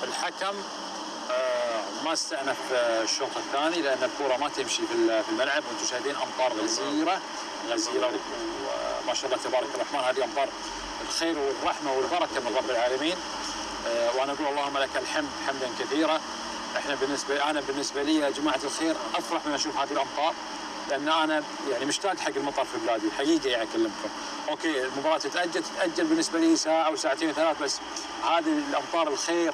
الحكم ما استأنف الشوط الثاني لأن الكرة ما تمشي في الملعب، وانتم شايفين أمطار غزيرة وما شاء الله تبارك الرحمن. هذه أمطار الخير والرحمة والبركة من رب العالمين، وأنا أقول اللهم لك الحمد حمدا كثيرا. أنا بالنسبة لي يا جماعة الخير أفرح من أشوف هذه الأمطار، لأن أنا يعني مشتاق حق المطر في بلادي حقيقة. يعني أكلمكم أوكي المباراة تتأجل بالنسبة لي ساعة أو ساعتين ثلاث، بس هذه الأمطار الخير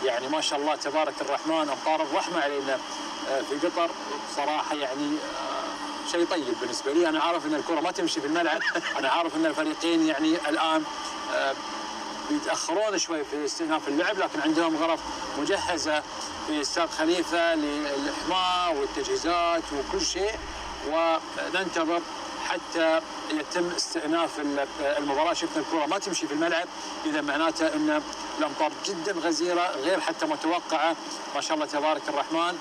يعني ما شاء الله تبارك الرحمن، أمطار الرحمة علينا في قطر صراحة. يعني شيء طيب بالنسبة لي. أنا عارف أن الكرة ما تمشي في الملعب، أنا عارف أن الفريقين يعني الآن بيتأخرون شوي في استئناف اللعب، لكن عندهم غرف مجهزة في استاد خليفة للإحماء والتجهيزات وكل شيء، وننتظر حتى يتم استئناف المباراة. شفنا الكرة ما تمشي في الملعب، إذا معناته أن الأمطار جدا غزيرة غير حتى متوقعة ما شاء الله تبارك الرحمن.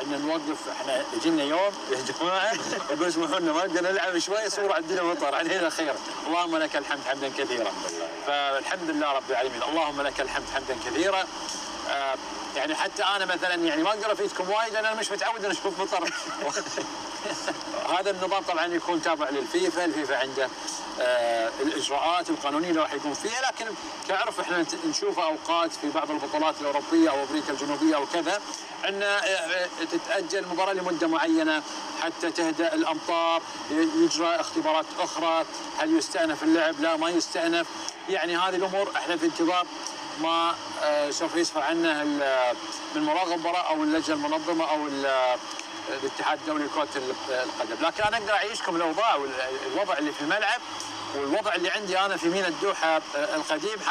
ان نوقف، احنا جينا يوم يا جماعه يقول اسمحوا لنا ما نقدر نلعب شوي صور عندنا مطر، علينا خير. اللهم لك الحمد حمدا كثيرا، فالحمد لله رب العالمين. اللهم لك الحمد حمدا كثيرا. يعني حتى انا مثلا يعني ما اقدر افيدكم وايد لان انا مش متعود ان اشوف مطر. هذا النظام طبعا يكون تابع للفيفا، الفيفا عنده الاجراءات القانونيه اللي راح يكون فيها، لكن كعرف احنا نشوف اوقات في بعض البطولات الاوروبيه او امريكا الجنوبيه او كذا ان تتاجل المباراه لمده معينه حتى تهدأ الامطار، يجرى اختبارات اخرى، هل يستأنف اللعب لا ما يستأنف. يعني هذه الامور احنا في انتظار ما سوف يسفر عنه من مراقب المباراه او اللجنه المنظمه او الاتحاد الدولي لكرة القدم. لكن انا اقدر اعيشكم الاوضاع والوضع اللي في الملعب والوضع اللي عندي انا في ميناء الدوحه القديم.